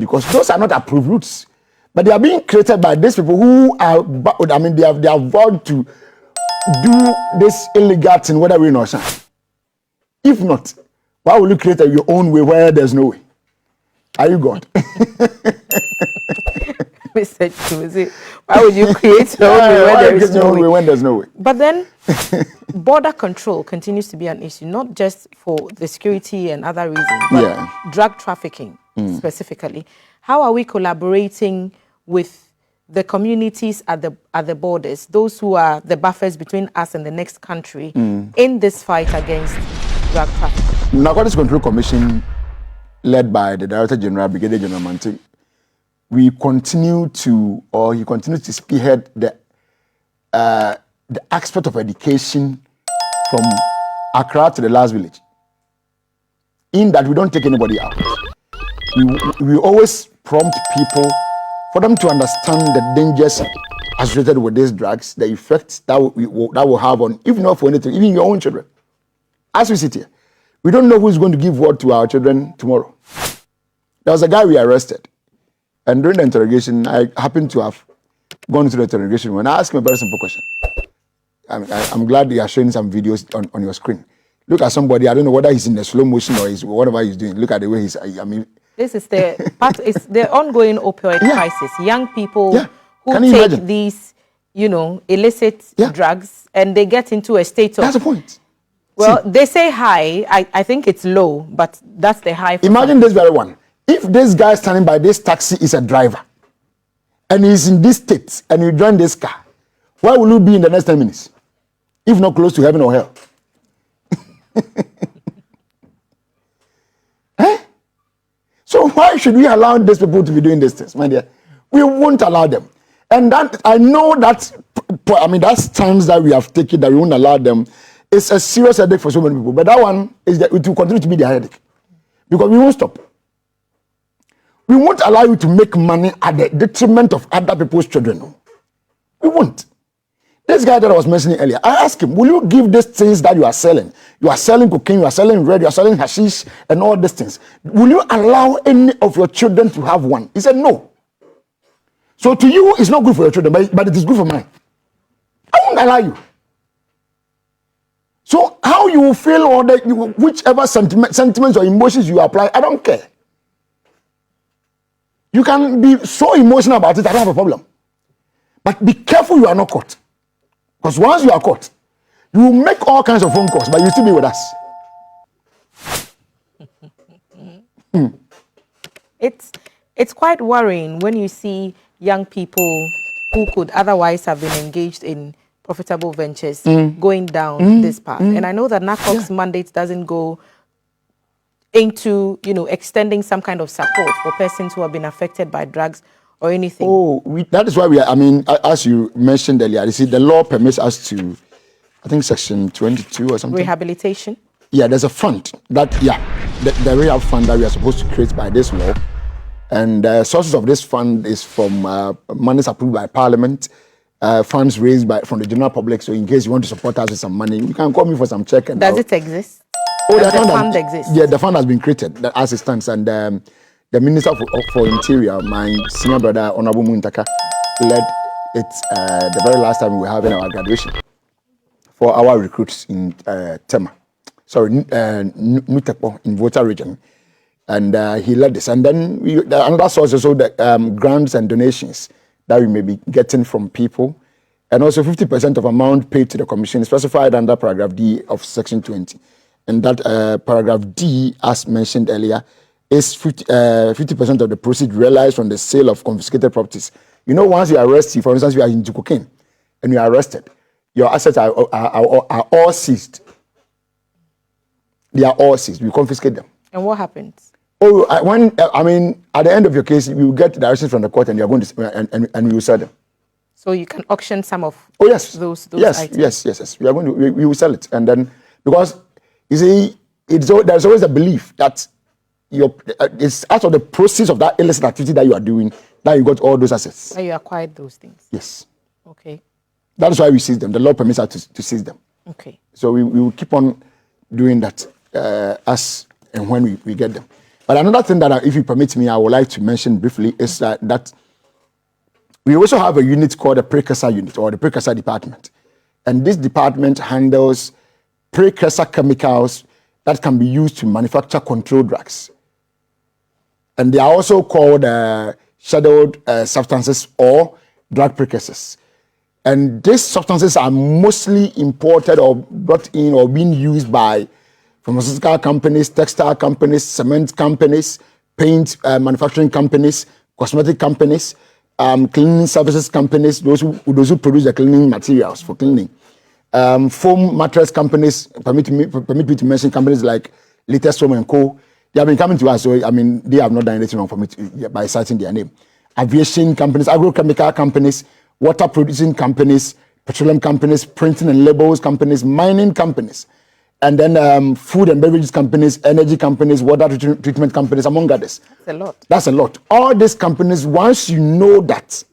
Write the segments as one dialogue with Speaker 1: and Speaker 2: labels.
Speaker 1: because those are not approved routes. But they are being created by these people who are, I mean, they have vowed to do this illegal thing, whether we know or not. If not, why will you create your own way where there's no way? Are you God?
Speaker 2: Mr. Chimuzi, why would you create your own way where there is no way?
Speaker 1: When there's no way?
Speaker 2: But then, border control continues to be an issue, not just for the security and other reasons, but drug trafficking specifically. How are we collaborating with the communities at the borders, those who are the buffers between us and the next country, in this fight against drug trafficking?
Speaker 1: Narcotics Control Commission, led by the Director General, Brigadier General Manting, he continues to spearhead the aspect of education from Accra to the last village. In that we don't take anybody out. We always prompt people for them to understand the dangers associated with these drugs, the effects that will have on, if not for anything, even your own children. As we sit here, we don't know who's going to give what to our children tomorrow. There was a guy we arrested, and during the interrogation, I happened to have gone into the interrogation when I asked him a very simple question. I'm glad you are showing some videos on your screen. Look at somebody, I don't know whether he's in the slow motion or he's whatever he's doing. Look at the way he's,
Speaker 2: this is the it's the ongoing opioid crisis. Young people who take
Speaker 1: imagine?
Speaker 2: These, illicit drugs, and they get into a state of...
Speaker 1: That's the point.
Speaker 2: Well, they say high. I think it's low, but that's the high.
Speaker 1: Imagine this very one. If this guy standing by this taxi is a driver, and he's in this state, and you join this car, where will you be in the next 10 minutes? If not close to heaven or hell? So why should we allow these people to be doing these things, my dear? We won't allow them. And that, I know that, that stance that we have taken, that we won't allow them, is a serious headache for so many people. But that one is that it will continue to be their headache. Because we won't stop. We won't allow you to make money at the detriment of other people's children. We won't. This guy that I was mentioning earlier, I asked him, will you give these things that you are selling? You are selling cocaine, you are selling red, you are selling hashish, and all these things. Will you allow any of your children to have one? He said, no. So to you, it's not good for your children, but it is good for mine. I won't allow you. So how you will feel, or whichever sentiments or emotions you apply, I don't care. You can be so emotional about it, I don't have a problem. But be careful you are not caught. Because once you are caught, you will make all kinds of phone calls, but you'll still be with us.
Speaker 2: It's quite worrying when you see young people who could otherwise have been engaged in profitable ventures going down this path. And I know that NACOC's mandate doesn't go into, extending some kind of support for persons who have been affected by drugs or anything. That
Speaker 1: is why we are, as you mentioned earlier, you see, the law permits us to, I think section 22 or something.
Speaker 2: Rehabilitation?
Speaker 1: Yeah, there's a fund that, the rehab fund that we are supposed to create by this law. And the sources of this fund is from monies approved by Parliament, funds raised from the general public. So in case you want to support us with some money, you can call me for some check.
Speaker 2: Does it exist?
Speaker 1: Does
Speaker 2: the fund exist?
Speaker 1: Yeah, the fund has been created as it stands. And the Minister for Interior, my senior brother, Honorable Muntaka, led it the very last time we were having our graduation for our recruits in Tema. Nutepo in Volta region. And he led this. And then another source is also the grants and donations that we may be getting from people. And also 50% of amount paid to the commission specified under paragraph D of section 20. And that paragraph D, as mentioned earlier, is 50% of the proceeds realized from the sale of confiscated properties. Once you arrest you, for instance, you are into cocaine and you are arrested, your assets are all seized. They are all seized. We confiscate them.
Speaker 2: And what happens?
Speaker 1: At the end of your case, you will get directions from the court and you are going to, and we will sell them.
Speaker 2: So you can auction some of those items?
Speaker 1: Yes. We are going to, we will sell it. And then, because, you see, there's always a belief that it's out of the proceeds of that illicit activity that you are doing that you got all those assets.
Speaker 2: And you acquired those things?
Speaker 1: Yes.
Speaker 2: Okay.
Speaker 1: That is why we seize them. The law permits us to seize them.
Speaker 2: Okay.
Speaker 1: So we will keep on doing that as and when we get them. But another thing that, if you permit me, I would like to mention briefly is that we also have a unit called the precursor unit or the precursor department. And this department handles precursor chemicals that can be used to manufacture controlled drugs. And they are also called scheduled substances or drug precursors. And these substances are mostly imported or brought in or being used by pharmaceutical companies, textile companies, cement companies, paint manufacturing companies, cosmetic companies, cleaning services companies, those who produce the cleaning materials for cleaning. Foam mattress companies, permit me to mention companies like Latest Foam and Co. They have been coming to us, so I mean, they have not done anything wrong for me by citing their name. Aviation companies, agrochemical companies, water producing companies, petroleum companies, printing and labels companies, mining companies, and then food and beverages companies, energy companies, water treatment companies, among others.
Speaker 2: That's a lot.
Speaker 1: That's a lot. All these companies, once you know that,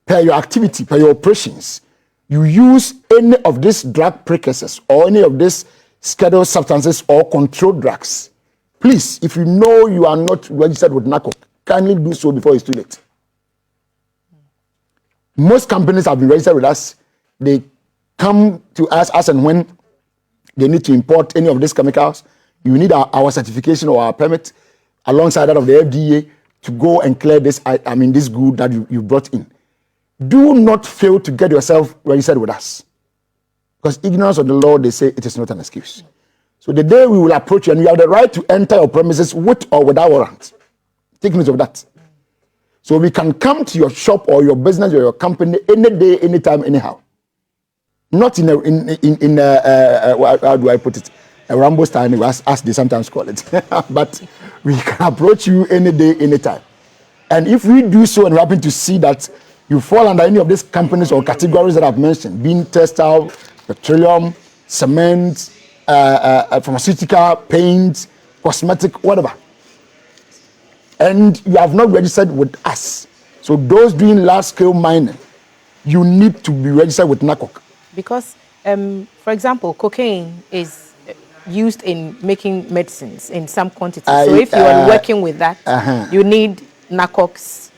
Speaker 1: per your activity, per your operations, you use any of these drug precursors or any of these scheduled substances or controlled drugs, please, if you know you are not registered with NACOC, kindly do so before it's too late. Most companies have been registered with us. They come to us as and when they need to import any of these chemicals. You need our certification or our permit alongside that of the FDA to go and clear this, this good that you brought in. Do not fail to get yourself registered with us. Because ignorance of the law, they say it is not an excuse. So the day we will approach you and you have the right to enter your premises with or without warrant. Take note of that. So we can come to your shop or your business or your company any day, anytime, anyhow. Not in how do I put it? A Rambo style, as they sometimes call it. But we can approach you any day, anytime. And if we do so and we happen to see that you fall under any of these companies or categories that I've mentioned, being textile, petroleum, cement, pharmaceutical, paint, cosmetic, whatever, and you have not registered with us, so those doing large-scale mining, you need to be registered with NACOC.
Speaker 2: Because, for example, cocaine is used in making medicines in some quantities. So if you are working with that, you need NACOC's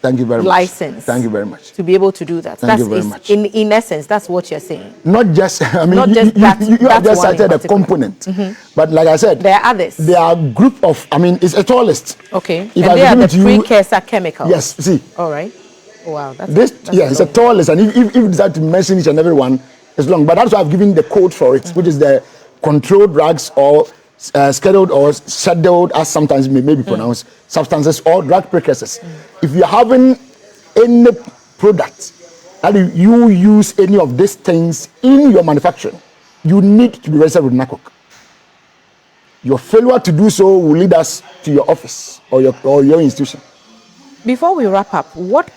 Speaker 2: license.
Speaker 1: Thank you very much.
Speaker 2: To be able to do that.
Speaker 1: Thank you very much.
Speaker 2: In essence, that's what you're saying.
Speaker 1: Not just, you have just cited a component. But like I said,
Speaker 2: there are others.
Speaker 1: There are a group of, it's a tall list.
Speaker 2: Okay. If and they are the precursor chemicals.
Speaker 1: Yes, see.
Speaker 2: All right. Wow.
Speaker 1: It's a tall list. And if you decide to mention each and every one, it's long. But that's why I've given the code for it, which is the controlled drugs or scheduled or scheduled, as sometimes may be pronounced, substances or drug precursors. If you're having any product that you use any of these things in your manufacturing, you need to be registered with NACOC. Your failure to do so will lead us to your office or your institution.
Speaker 2: Before we wrap up, what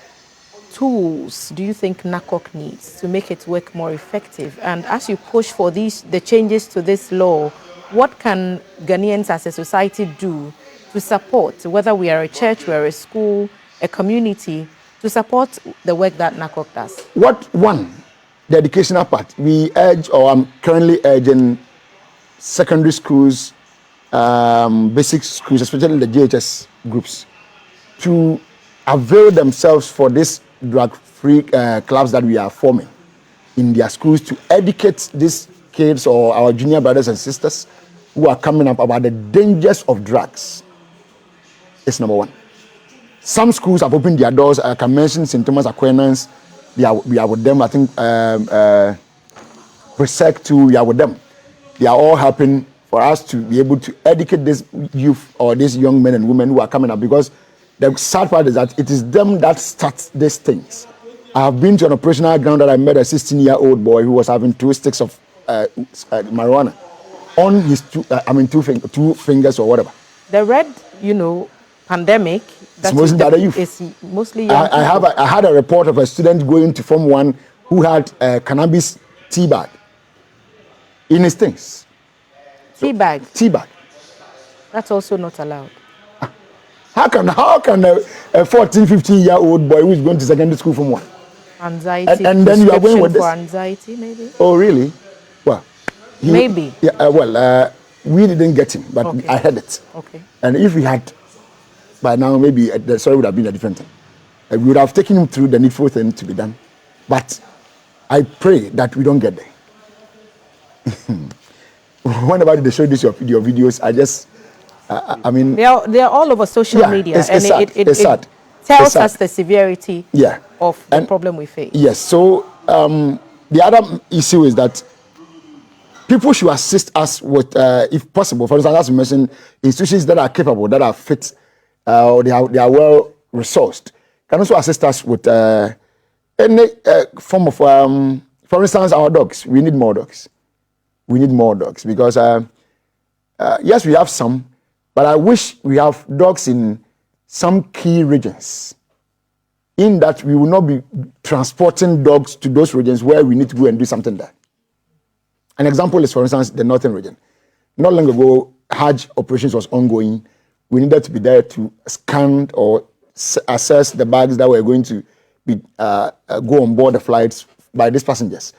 Speaker 2: tools do you think NACOC needs to make its work more effective? And as you push for the changes to this law, what can Ghanaians as a society do to support, whether we are a church, we are a school, a community, to support the work that NACOC does?
Speaker 1: The educational part. We urge, or I'm currently urging secondary schools, basic schools, especially the JHS groups, to avail themselves for these drug-free clubs that we are forming in their schools to educate these kids or our junior brothers and sisters who are coming up about the dangers of drugs. It's number one. Some schools have opened their doors. I can mention St. Thomas Aquinas. We are with them. I think Presec too, we are with them. They are all helping for us to be able to educate this youth or these young men and women who are coming up, because the sad part is that it is them that start these things. I have been to an operational ground that I met a 16-year-old boy who was having 2 sticks of marijuana on his two fingers or whatever.
Speaker 2: The red, pandemic.
Speaker 1: It's mostly the youth.
Speaker 2: It's mostly young
Speaker 1: I had a report of a student going to Form 1 who had cannabis tea bag in his things.
Speaker 2: Tea bag. That's also not allowed.
Speaker 1: How can a 14, 15-year-old boy who is going to secondary school Form 1?
Speaker 2: Anxiety.
Speaker 1: And then you are going with this?
Speaker 2: For anxiety, maybe.
Speaker 1: Oh, really? Well,
Speaker 2: maybe.
Speaker 1: Yeah. We didn't get him, but
Speaker 2: Okay.
Speaker 1: I heard it.
Speaker 2: Okay.
Speaker 1: And if we had, by now, maybe the story would have been a different thing. We would have taken him through the needful thing to be done. But I pray that we don't get there. Whenever they show this your videos, I just, I mean,
Speaker 2: they are all over social media,
Speaker 1: it's
Speaker 2: and
Speaker 1: sad.
Speaker 2: it
Speaker 1: It's sad.
Speaker 2: tells
Speaker 1: It's sad.
Speaker 2: us the severity of the problem we face.
Speaker 1: Yes. So the other issue is that people should assist us with, if possible, for instance, as you mentioned, institutions that are capable, that are fit, or they are well resourced, can also assist us with any form of, for instance, our dogs. We need more dogs. We need more dogs because, yes, we have some, but I wish we have dogs in some key regions, in that we will not be transporting dogs to those regions where we need to go and do something there. An example is, for instance, the northern region. Not long ago, Hajj operations was ongoing. We needed to be there to scan or assess the bags that were going to be go on board the flights by these passengers.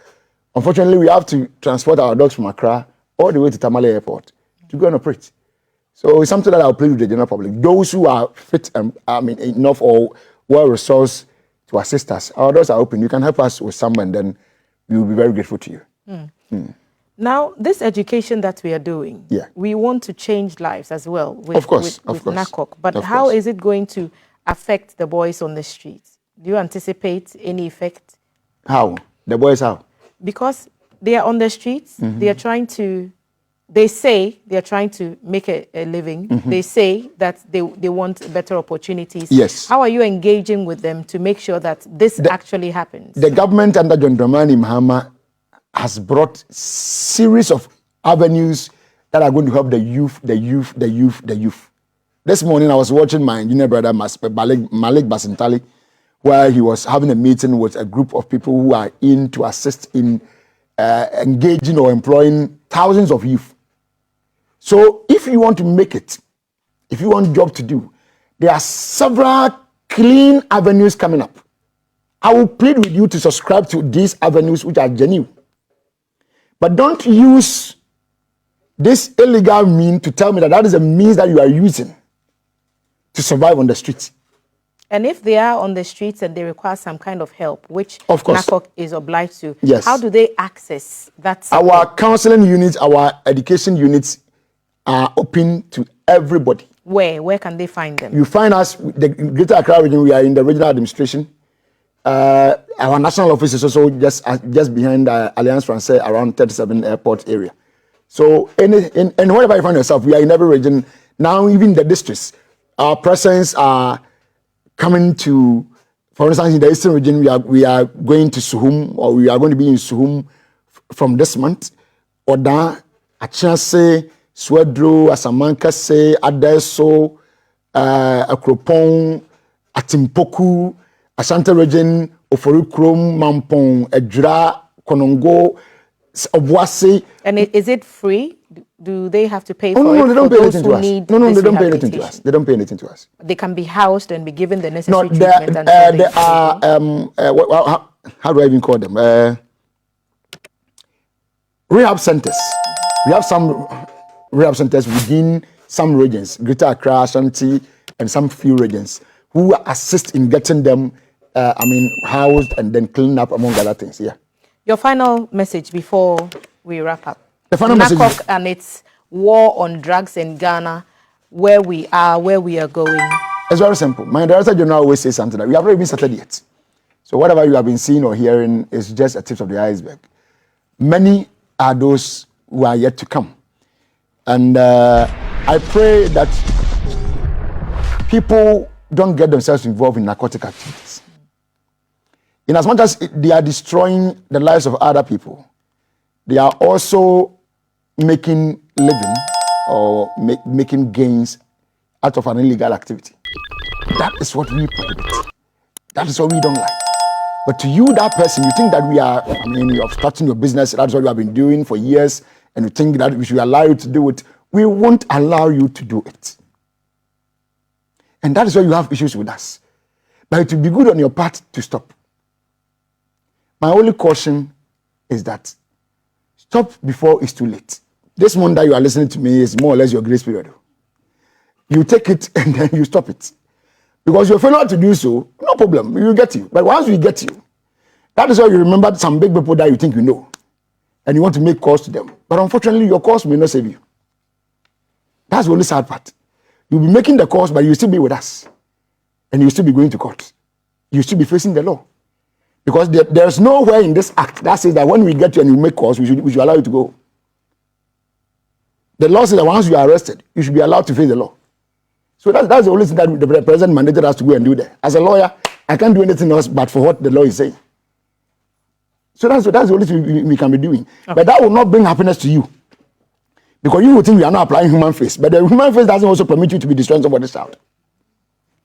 Speaker 1: Unfortunately, we have to transport our dogs from Accra all the way to Tamale Airport to go and operate. So it's something that I'll play with the general public. Those who are fit and enough or well-resourced to assist us, our doors are open. You can help us with some, and then we will be very grateful to you.
Speaker 2: Now, this education that we are doing, we want to change lives as well with NACOC. But how is it going to affect the boys on the streets? Do you anticipate any effect?
Speaker 1: How? The boys how?
Speaker 2: Because they are on the streets, they are trying to, they say they are trying to make a living. They say that they want better opportunities.
Speaker 1: Yes.
Speaker 2: How are you engaging with them to make sure that this actually happens? The
Speaker 1: government under John Dramani Mahama has brought series of avenues that are going to help the youth. This morning I was watching my junior brother Malik Basintali, where he was having a meeting with a group of people who are in to assist in engaging or employing thousands of youth. So if you want to make it, if you want job to do, there are several clean avenues coming up. I will plead with you to subscribe to these avenues which are genuine. But don't use this illegal means to tell me that is a means that you are using to survive on the streets.
Speaker 2: And if they are on the streets and they require some kind of help, which
Speaker 1: of course
Speaker 2: NACOC is obliged to,
Speaker 1: yes,
Speaker 2: how do they access that support?
Speaker 1: Our counseling units, our education units are open to everybody.
Speaker 2: Where can they find them?
Speaker 1: You find us, the Greater Accra region, we are in the regional administration. Our national office is also just behind Alliance Française around 37 airport area. So and wherever you find yourself, we are in every region. Now even the districts, our presence are coming to, for instance, in the eastern region, we are going to Suhum, or we are going to be in Suhum from this month. Oda, Achanse, Swedro, Asamankase, Adeso, Akropong, Atimpoku, Asante region, Oforukrom, Mampong, Edra, Konongo, Obuasi.
Speaker 2: And is it free? Do they have to pay
Speaker 1: for
Speaker 2: it?
Speaker 1: No, they don't pay anything to us. No, they don't pay
Speaker 2: anything
Speaker 1: to us. They don't pay anything to us.
Speaker 2: They can be housed and be given the necessary
Speaker 1: treatment. No, there are, how do I even call them? Rehab centers. We have some rehab centers within some regions, Greater Accra, Ashanti, and some few regions, who assist in getting them, housed and then cleaned up, among other things. Yeah.
Speaker 2: Your final message before we wrap up.
Speaker 1: The final message
Speaker 2: NACOC and its war on drugs in Ghana, where we are going.
Speaker 1: It's very simple. My Director General always says something that we have not even started yet. So whatever you have been seeing or hearing is just a tip of the iceberg. Many are those who are yet to come. And I pray that people don't get themselves involved in narcotic activities. In as much as they are destroying the lives of other people, they are also making living or making gains out of an illegal activity. That is what we prohibit. That is what we don't like. But to you, that person, you think that we are, you're starting your business, that's what you have been doing for years, and you think that we should allow you to do it. We won't allow you to do it. And that is why you have issues with us. But it will be good on your part to stop. My only caution is that stop before it's too late. this one that you are listening to me is more or less your grace period. You take it and then you stop it. Because you're failure to do so, no problem, we will get you. But once we get you, that is why you remember some big people that you think you know. And you want to make calls to them. But unfortunately, your calls may not save you. That's the only sad part. You'll be making the calls, but you'll still be with us. And you'll still be going to court. You'll still be facing the law. Because there's nowhere in this act that says that when we get you and you make calls, we should allow you to go. The law says that once you are arrested, you should be allowed to face the law. So that's the only thing that the president mandated us to go and do there. As a lawyer, I can't do anything else but for what the law is saying. So that's the only thing we can be doing. Okay. But that will not bring happiness to you. Because you will think we are not applying human face. But the human face doesn't also permit you to be destroying somebody's child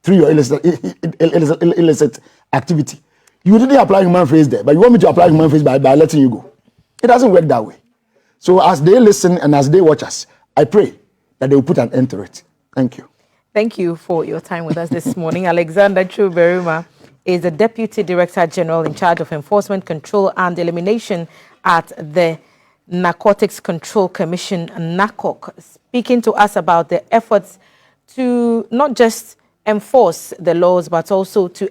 Speaker 1: through your illicit activity. You didn't apply human face there, but you want me to apply human face by letting you go. It doesn't work that way. So as they listen and as they watch us, I pray that they will put an end to it. Thank you.
Speaker 2: Thank you for your time with us this morning. Alexander Twum-Barimah is the Deputy Director General in charge of Enforcement, Control and Elimination at the Narcotics Control Commission, NACOC, speaking to us about the efforts to not just enforce the laws, but also to